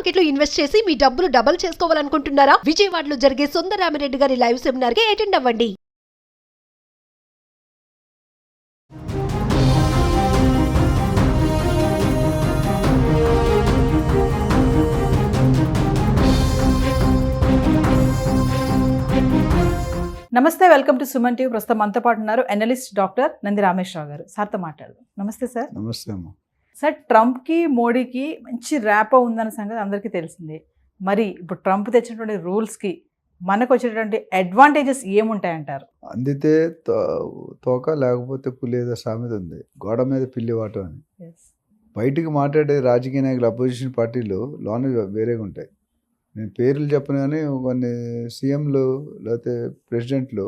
Market లో invest చేసి మీ డబ్బులు డబుల్ చేసుకోవాలనుకుంటున్నారా? విజయవాడలో జరిగే సుందరరామిరెడ్డి గారి లైవ్ సెమినార్ కి అటెండ్ అవ్వండి. నమస్తే, వెల్కమ్ టు సుమన్ టీవీ. ప్రస్తుతం మనతో పాటు ఉన్నారు అనలిస్ట్ డాక్టర్ నంది రామేశ్వరరావు గారు. సార్తో మాట్లాడదాం. నమస్తే సార్. నమస్తే అమ్మ. సార్, ట్రంప్కి మోడీకి మంచి ర్యాపో ఉందన్న సంగతి అందరికీ తెలిసిందే. మరి ఇప్పుడు ట్రంప్ తెచ్చినటువంటి రూల్స్కి మనకు వచ్చేటువంటి అడ్వాంటేజెస్ ఏముంటాయంటారు? అందితే తోక లేకపోతే పులి ఏదో సామెత ఉంది, గోడ మీద పిల్లి వాటం అని. బయటికి మాట్లాడే రాజకీయ నాయకులు అపోజిషన్ పార్టీలు లోన వేరేగా ఉంటాయి. నేను పేర్లు చెప్పను కానీ కొన్ని సీఎంలు లేకపోతే ప్రెసిడెంట్లు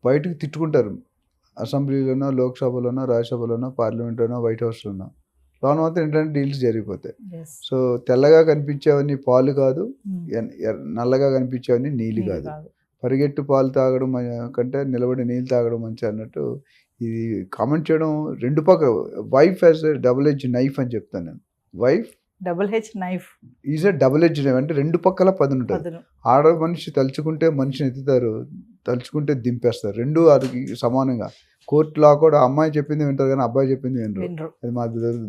బయటకు తిట్టుకుంటారు. అసెంబ్లీలోనో, లోక్సభలోనో, రాజ్యసభలోనో, పార్లమెంట్లోనో, వైట్ హౌస్లోనో. లోన మాత్రం ఏంటంటే డీల్స్ జరిగిపోతాయి. సో తెల్లగా కనిపించేవన్నీ పాలు కాదు, నల్లగా కనిపించేవన్నీ నీళ్ళు కాదు. పరిగెట్టు పాలు తాగడం కంటే నిలబడి నీళ్ళు తాగడం మంచి అన్నట్టు ఇది కామెంట్ చేయడం. రెండు పక్క wife as double edge knife అని చెప్తాను నేను. Wife double H knife is a double edge knife అంటే రెండు పక్కల పది ఉంటుంది. ఆడ మనిషి తలుచుకుంటే మనిషిని ఎత్తుతారు, తలుచుకుంటే దింపేస్తారు. రెండు అది సమానంగా. కోర్టులో కూడా అమ్మాయి చెప్పింది వింటారు కానీ అబ్బాయి చెప్పింది వినరు. అది మా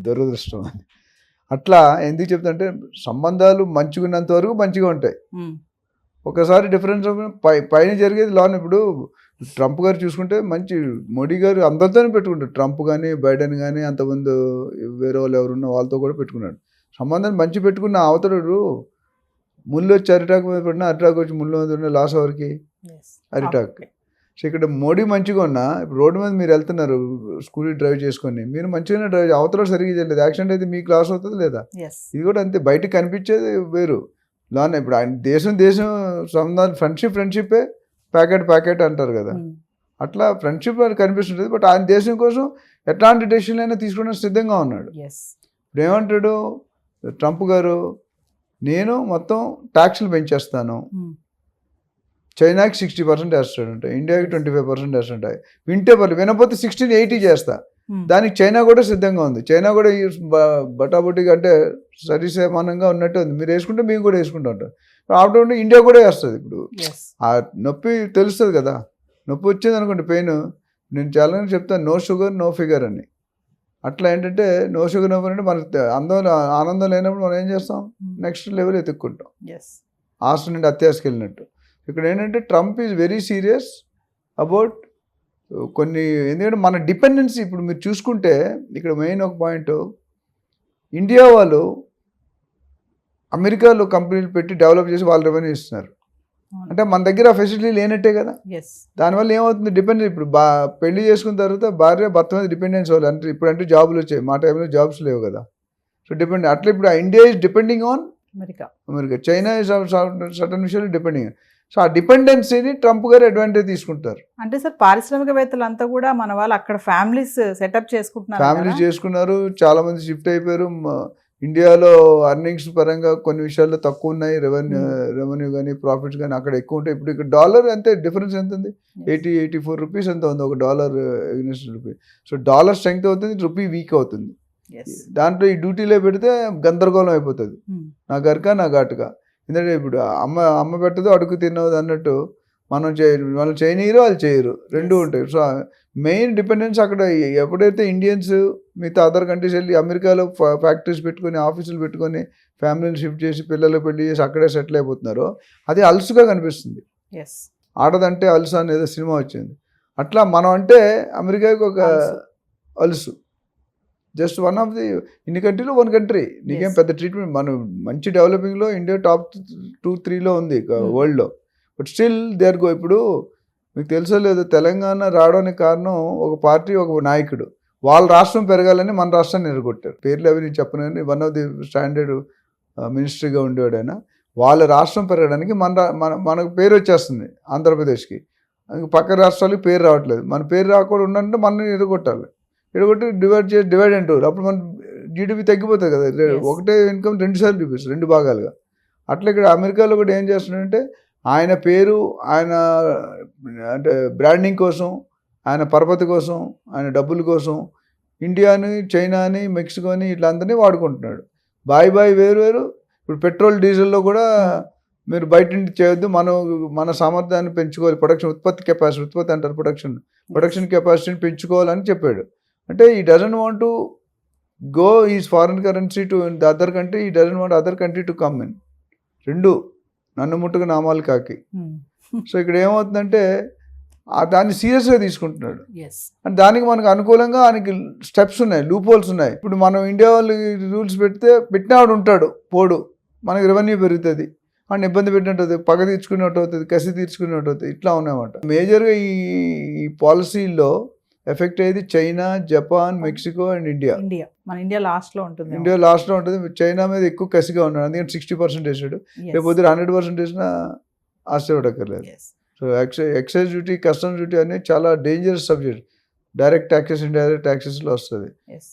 దురదృష్టం. అది అట్లా ఎందుకు చెప్తుంటే సంబంధాలు మంచిగా ఉన్నంత వరకు మంచిగా ఉంటాయి. ఒకసారి డిఫరెన్స్ పైన జరిగేది లోన్. ఇప్పుడు ట్రంప్ గారు చూసుకుంటే మంచి, మోడీ గారు అందరితోనే పెట్టుకుంటారు. ట్రంప్ కానీ బైడెన్ కానీ అంతకుముందు వేరే వాళ్ళు ఎవరున్న వాళ్ళతో కూడా పెట్టుకున్నాడు. సంబంధాన్ని మంచి పెట్టుకున్న అవతడు ముళ్ళు వచ్చి అరిటాక్ మీద పెట్టినా అరిటాక్ వచ్చి ముళ్ళు మీద లాస్ ఎవరికి? అరిటాక్. సో ఇక్కడ మోడీ మంచిగా ఉన్నా ఇప్పుడు రోడ్డు మీద మీరు వెళ్తున్నారు స్కూల్ డ్రైవ్ చేసుకొని, మీరు మంచిగానే డ్రైవ్, అవతల సరిగ్గా చేయలేదు, యాక్సిడెంట్ అయితే మీకు లాస్ అవుతుంది లేదా? ఇది కూడా అంతే. బయటకు కనిపించేది వేరు. లాన్ ఇప్పుడు ఆయన దేశం సంబంధాలు ఫ్రెండ్షిప్పే ప్యాకెట్ అంటారు కదా, అట్లా ఫ్రెండ్షిప్ కనిపిస్తుంటుంది. బట్ ఆయన దేశం కోసం ఎట్లాంటి డెసిషన్ అయినా తీసుకోవడానికి సిద్ధంగా ఉన్నాడు. ఇప్పుడు ఏమంటాడు ట్రంప్ గారు, నేను మొత్తం ట్యాక్స్లు పెంచేస్తాను, చైనాకి 60% వేస్తాడంట, ఇండియాకి 25% వేస్తాడంట. వింటే పర్లేదు, వినకపోతే 1680 చేస్తా. దానికి చైనా కూడా సిద్ధంగా ఉంది. చైనా కూడా బటాబుటిగా అంటే సరిసమానంగా ఉన్నట్టు ఉంది. మీరు వేసుకుంటే మేము కూడా వేసుకుంటూ ఉంటాం. ఆఫ్టర్ ఇండియా కూడా వేస్తుంది. ఇప్పుడు ఆ నొప్పి తెలుస్తుంది కదా, నొప్పి వచ్చింది అనుకోండి, పెయిన్. నేను చాలా చెప్తాను నో షుగర్ నో ఫిగర్ అని. అట్లా ఏంటంటే నో షుగర్ నో ఫిగర్ అంటే మనకు ఆనందం లేనప్పుడు మనం ఏం చేస్తాం, నెక్స్ట్ లెవెల్ ఎత్తుక్కుంటాం, ఆశ నుండి అత్యాశకి వెళ్ళినట్టు. ఇక్కడ ఏంటంటే Trump is very serious about కొన్ని, ఎందుకంటే మన డిపెండెన్సీ ఇప్పుడు మీరు చూసుకుంటే ఇక్కడ మెయిన్ ఒక పాయింట్, ఇండియా వాళ్ళు అమెరికాలో కంపెనీలు పెట్టి డెవలప్ చేసి వాళ్ళు రెవెన్యూ ఇస్తున్నారు. అంటే మన దగ్గర ఆ ఫెసిలిటీ లేనట్టే కదా. దానివల్ల ఏమవుతుంది, డిపెండెన్స్. ఇప్పుడు పెళ్లి చేసుకున్న తర్వాత భార్య భర్త మీద డిపెండెన్స్ వాళ్ళు అంటే ఇప్పుడంటే జాబులు వచ్చాయి, మా టైంలో జాబ్స్ లేవు కదా. సో డిపెండ్ అట్లా ఇప్పుడు India is depending on America, China is certain విషయాలు డిపెండింగ్. సో ఆ డిపెండెన్సీని ట్రంప్ గారు అడ్వాంటేజ్ తీసుకుంటారు. అంటే సార్, పారిశ్రామికవేత్తలు అంతా కూడా మన వాళ్ళు అక్కడ ఫ్యామిలీస్ సెటప్ చేసుకున్నారు, చాలా మంది షిఫ్ట్ అయిపోయారు. ఇండియాలో అర్నింగ్స్ పరంగా కొన్ని విషయాల్లో తక్కువ ఉన్నాయి, రెవెన్యూ కానీ ప్రాఫిట్స్ కానీ అక్కడ ఎక్కువ ఉంటాయి. ఇప్పుడు ఇక్కడ డాలర్ అంతే డిఫరెన్స్ ఎంత ఉంది, 84 రూపీస్ ఎంత ఉంది ఒక dollar against rupee. So dollar strength అవుతుంది, రూపీ వీక్ అవుతుంది. దాంట్లో ఈ డ్యూటీలో పెడితే గందరగోళం అయిపోతుంది, నా గరక నా ఘాటుగా. ఎందుకంటే ఇప్పుడు అమ్మ పెట్టదు అడుగు తినదు అన్నట్టు మనం వాళ్ళు చేయనీరు వాళ్ళు చేయరు, రెండు ఉంటాయి. సో మెయిన్ డిపెండెన్స్ అక్కడ. ఎప్పుడైతే ఇండియన్స్ మిగతా అదర్ కంట్రీస్ వెళ్ళి అమెరికాలో ఫ్యాక్టరీస్ పెట్టుకొని ఆఫీసులు పెట్టుకొని ఫ్యామిలీని షిఫ్ట్ చేసి పిల్లలు పెళ్లి చేసి అక్కడే సెటిల్ అయిపోతున్నారో అది అలుసుగా కనిపిస్తుంది. ఆడదంటే అలుసు అనేది సినిమా వచ్చింది. అట్లా మనం అంటే అమెరికాకి ఒక అలుసు, జస్ట్ వన్ ఆఫ్ ది ఇన్ని కంట్రీలో వన్ కంట్రీ. నీకేం పెద్ద ట్రీట్మెంట్, మనం మంచి డెవలపింగ్లో ఇండియా టాప్ 2-3లో ఉంది వరల్డ్లో. But still they are go. ఇప్పుడు మీకు తెలుసో లేదు, తెలంగాణ రావడానికి కారణం ఒక పార్టీ, ఒక నాయకుడు. వాళ్ళ రాష్ట్రం పెరగాలని మన రాష్ట్రాన్ని ఎరగొట్టారు. పేర్లు అవి నేను చెప్పను కానీ వన్ ఆఫ్ ది స్టాండర్డ్ మినిస్ట్రీగా ఉండేవాడు ఆయన. వాళ్ళ రాష్ట్రం పెరగడానికి మనకు పేరు వచ్చేస్తుంది ఆంధ్రప్రదేశ్కి, పక్క రాష్ట్రాలకి పేరు రావట్లేదు. మన పేరు రాకుండా ఉండాలంటే మనల్ని ఎరగొట్టాలి. ఎడగొట్టి డివైడ్ అండ్ రూల్. అప్పుడు మన జీడిపి తగ్గిపోతుంది కదా, ఒకటే ఇన్కమ్ 2 సార్లు చూపిస్తుంది, 2 భాగాలుగా. అట్లా ఇక్కడ అమెరికాలో కూడా ఏం చేస్తున్నాడంటే ఆయన పేరు, ఆయన అంటే బ్రాండింగ్ కోసం, ఆయన పరపతి కోసం, ఆయన డబ్బుల కోసం ఇండియాని, చైనాని, మెక్సికోని ఇట్లా అందరినీ వాడుకుంటున్నాడు. బాయ్ వేరు వేరు. ఇప్పుడు పెట్రోల్ డీజిల్లో కూడా మీరు బయట నుండి చేయొద్దు, మన సామర్థ్యాన్ని పెంచుకోవాలి, ఉత్పత్తి అంటారు, ప్రొడక్షన్ కెపాసిటీని పెంచుకోవాలని చెప్పాడు. అంటే he doesn't want to go is foreign currency to the other country, he doesn't want other country to come in. రెండు నన్ను ముట్టుకు నామాలు కాకి. సో ఇక్కడ ఏమవుతుందంటే దాన్ని సీరియస్గా తీసుకుంటున్నాడు. అండ్ దానికి మనకు అనుకూలంగా ఆయనకి స్టెప్స్ ఉన్నాయి, లూప్ హోల్స్ ఉన్నాయి. ఇప్పుడు మనం ఇండియా వాళ్ళు రూల్స్ పెట్టినవాడు ఉంటాడు, పోడు, మనకి రెవెన్యూ పెరుగుతుంది, అండ్ ఇబ్బంది పెట్టినట్టు అవుతుంది, పగ తీర్చుకున్నట్టు అవుతుంది, కసి తీర్చుకున్నట్టు అవుతుంది, ఇట్లా ఉన్నాయన్నమాట. మేజర్గా ఈ పాలసీలో ఎఫెక్ట్ అయ్యేది China, Japan, Mexico and India. మన ఇండియా లాస్ట్లో ఉంటుంది. చైనా మీద ఎక్కువ కసిగా ఉన్నాడు, అందుకని 60% వేసాడు. రేపు పొద్దున 100% వేసినా ఆశ్చర్యపడక్కర్లేదు. So excise duty, customs duty అనేది చాలా dangerous subject. Direct taxes, indirect ట్యాక్సెస్లో వస్తుంది.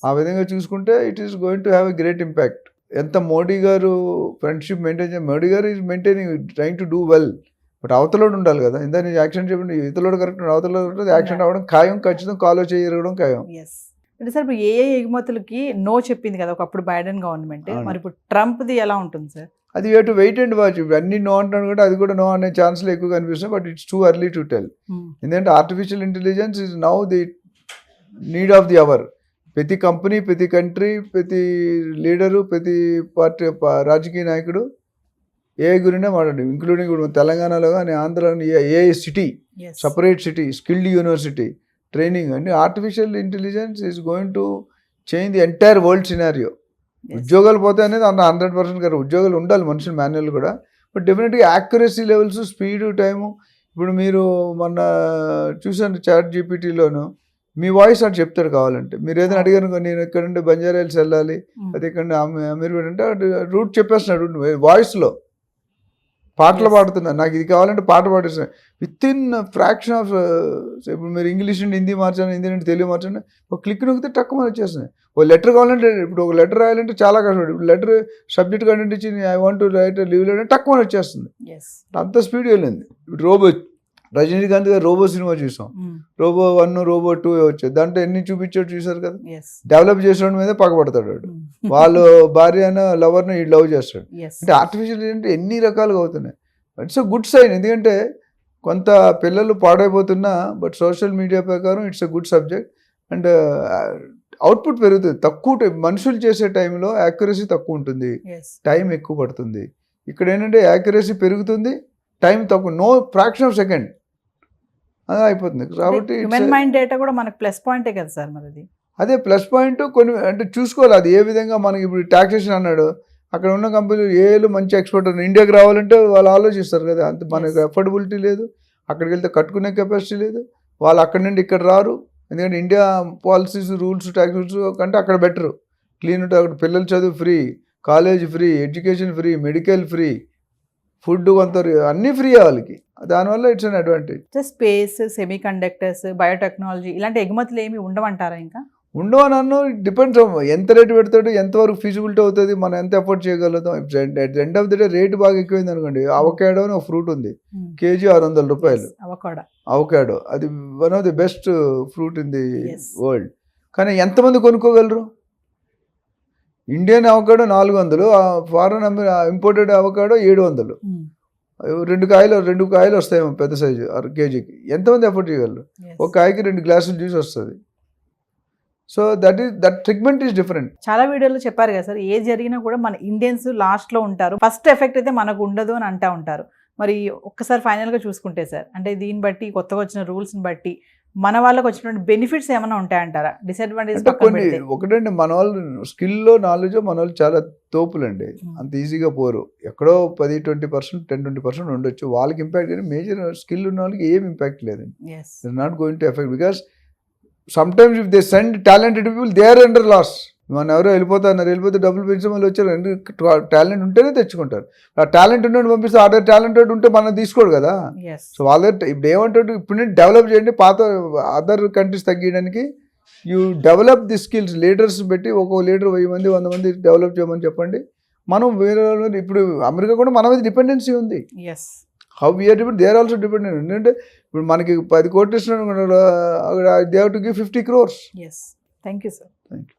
ఆ విధంగా చూసుకుంటే it is going to have a great impact. ఎంత మోడీ గారు ఫ్రెండ్షిప్ మెయింటైన్ చేయాలి, Modi garu is maintaining, trying to do well. But అవతలోడు ఉండాలి కదా. ఇందా నేను యాక్షన్ చెప్పండి, ఇతరుడు కరెక్ట్, అవతలో యాక్షన్ అవ్వడం ఖాయం, ఖచ్చితంగా కాలో చేయడం ఖాయం. అంటే సార్ ఇప్పుడు ఏ ఎగుమతులకి నో చెప్పింది కదా ఒకప్పుడు బైడెన్ గవర్నమెంట్, మరి ఇప్పుడు ట్రంప్ది ఎలా ఉంటుంది సార్? అది టు వెయిట్ అండ్ వాచ్. అన్ని నో అంటాను కూడా, అది కూడా నో అనే ఛాన్స్లు ఎక్కువ కనిపిస్తున్నాయి. But it's too early to tell. ఎందుకంటే artificial intelligence is now the need of the hour. ప్రతి కంపెనీ, ప్రతి కంట్రీ, ప్రతి లీడరు, ప్రతి పార్టీ రాజకీయ నాయకుడు ఏఐ గురించే మాట్లాడు. ఇంక్లూడింగ్ ఇప్పుడు తెలంగాణలో కానీ ఆంధ్రలో AI city, separate city, skilled university training అండి. Artificial intelligence is going to change the entire world scenario. ఉద్యోగాలు పోతాయి అనేది 100% కదా. ఉద్యోగాలు ఉండాలి మనుషులు, మాన్యువల్ కూడా. బట్ డెఫినెట్గా యాక్యురసీ లెవెల్స్, స్పీడు, టైము. ఇప్పుడు మీరు మొన్న చూసాను చాట్ జీపీటీలోను మీ వాయిస్ అంటే చెప్తాడు కావాలంటే. మీరు ఏదైనా అడిగారు, నేను ఇక్కడ నుండి బంజారా హిల్స్ వెళ్ళాలి, అది ఇక్కడ అమీర్పేట అంటే రూట్ చెప్పేస్తున్నాడు వాయిస్లో. పాటలు పాడుతున్నాను, నాకు ఇది కావాలంటే పాట పాడిస్తున్నాను. విత్ ఇన్ ఫ్రాక్షన్ ఆఫ్, ఇప్పుడు మీరు ఇంగ్లీష్ నుండి హిందీ మార్చండి, హిందీ నుండి తెలుగు మార్చండి, ఒక క్లిక్ నొక్కితే తక్కువ వచ్చేస్తున్నాయి. ఒక లెటర్ కావాలంటే, ఇప్పుడు ఒక లెటర్ రాయాలంటే చాలా కష్టపడి, ఇప్పుడు లెటర్ సబ్జెక్ట్ కంటెంట్ ఇచ్చి I want to right leave letter అంటే తక్కువ వచ్చేస్తుంది. అంత స్పీడ్ వెళ్ళింది. ఇప్పుడు రోబో, రజనీకాంత్ గారు రోబో సినిమా చూసాం. రోబో 1, రోబో 2 వచ్చాయి. దాంట్లో ఎన్ని చూపించాడు చూసారు కదా. డెవలప్ చేసిన మీద పగబడతాడు వాడు. వాళ్ళు భార్యను, లవర్ను ఈ లవ్ చేస్తాడు. అంటే ఆర్టిఫిషియల్ అంటే ఎన్ని రకాలుగా అవుతున్నాయి. It's a good sign. ఎందుకంటే కొంత పిల్లలు పాడైపోతున్నా, బట్ సోషల్ మీడియా ప్రకారం it's a good subject. And output పెరుగుతుంది. తక్కువ మనుషులు చేసే టైంలో యాక్యురసీ తక్కువ ఉంటుంది, టైం ఎక్కువ పడుతుంది. ఇక్కడ ఏంటంటే యాక్యురసీ పెరుగుతుంది, టైం తక్కువ, నో ఫ్రాక్షన్ ఆఫ్ సెకండ్ అదే అయిపోతుంది. కాబట్టి హ్యూమన్ మైండ్ డేటా కూడా మనకు ప్లస్ పాయింటే కదా సార్. మరి అదే ప్లస్ పాయింట్. కొన్ని అంటే చూసుకోవాలి అది ఏ విధంగా. మనకి ఇప్పుడు టాక్సేషన్ అన్నాడు, అక్కడ ఉన్న కంపెనీలు ఏళ్ళు మంచి ఎక్స్పోర్ట్ ఇండియాకి రావాలంటే వాళ్ళు ఆలోచిస్తారు కదా. అంత మనకు అఫోర్డబిలిటీ లేదు, అక్కడికి వెళ్తే కట్టుకునే కెపాసిటీ లేదు, వాళ్ళు అక్కడి నుండి ఇక్కడ రారు. ఎందుకంటే India policies, rules, tax rules కంటే అక్కడ బెటరు, క్లీన్ ఉంటుంది. అక్కడ పిల్లల చదువు free, college free, education free, medical free, food కొంత అన్నీ ఫ్రీ వాళ్ళకి. దానివల్ల it's an advantage. Space, semi conductors, biotechnology ఇలాంటి ఎగుమతులు ఏమి ఉండవంటారా? ఇంకా ఉండవు నన్ను డిపెండ్స్ ఎంత రేటు పెడతాడు, ఎంతవరకు ఫీజిబిలిటీ అవుతుంది, మనం ఎంత ఎఫోర్డ్ చేయగలుగుతాం. At the end of the day rate బాగా ఎక్కువైంది అనుకోండి. అవకాడో అని ఒక ఫ్రూట్ ఉంది, కేజీ 600 రూపాయలు. అవకాడో అది one of the best fruit in the world. కానీ ఎంతమంది కొనుక్కోగలరు? Indian avocado 400, foreign imported avocado 700. 2 కాయలు వస్తాయేమో పెద్ద సైజు కేజీకి. ఎంతమంది ఎఫోర్డ్ చేయగలరు? ఒక కాయకి 2 గ్లాసులు జ్యూస్ వస్తుంది. So that segment is different. చాలా వీడియోలో చెప్పారు కదా సార్, ఏ జరిగినా కూడా మన ఇండియన్స్ లాస్ట్లో ఉంటారు, ఫస్ట్ ఎఫెక్ట్ అయితే మనకు ఉండదు అని అంటూ ఉంటారు. మరి ఒక్కసారి ఫైనల్గా చూసుకుంటే సార్, అంటే దీన్ని బట్టి కొత్తగా వచ్చిన రూల్స్ని బట్టి మన వాళ్ళకి వచ్చినటువంటి బెనిఫిట్స్ ఏమైనా ఉంటాయంటారా? డిసడ్వాంటేజ్ కొన్ని ఒకటండి, మన వాళ్ళు స్కిల్లో, నాలెడ్జ్ మన వాళ్ళు చాలా తోపులండి, అంత ఈజీగా పోరు. ఎక్కడో 10-20%, 10-20% ఉండొచ్చు. వాళ్ళకి ఇంపాక్ట్ కానీ మేజర్ స్కిల్ ఉన్న వాళ్ళకి ఏం ఇంపాక్ట్ లేదండి. It's not going to effect because sometimes if they send talented people they are under loss. మన ఎవరో వెళ్ళిపోతే డబ్బులు పెంచే వాళ్ళు వచ్చారు. టాలెంట్ ఉంటేనే తెచ్చుకుంటారు. ఆ టాలెంట్ ఉన్నట్టు పంపిస్తే అదర్ టాలెంటెడ్ ఉంటే మనం తీసుకోడు కదా. సో వాళ్ళ ఇప్పుడు ఏమంటాడు, ఇప్పుడు నేను డెవలప్ చేయండి, పాత అదర్ కంట్రీస్ తగ్గించడానికి you develop the skills. Leaders పెట్టి ఒక్కో లీడర్ 1000 మంది 100 మంది డెవలప్ చేయమని చెప్పండి. మనం వేరే ఇప్పుడు అమెరికా కూడా మన మీద డిపెండెన్సీ ఉంది. How we are depend, they are also dependent. ఎందుకంటే ఇప్పుడు మనకి 10 కోట్లు ఇస్తున్నాడు, they have to give 50 crores. Thank you sir. Thank you.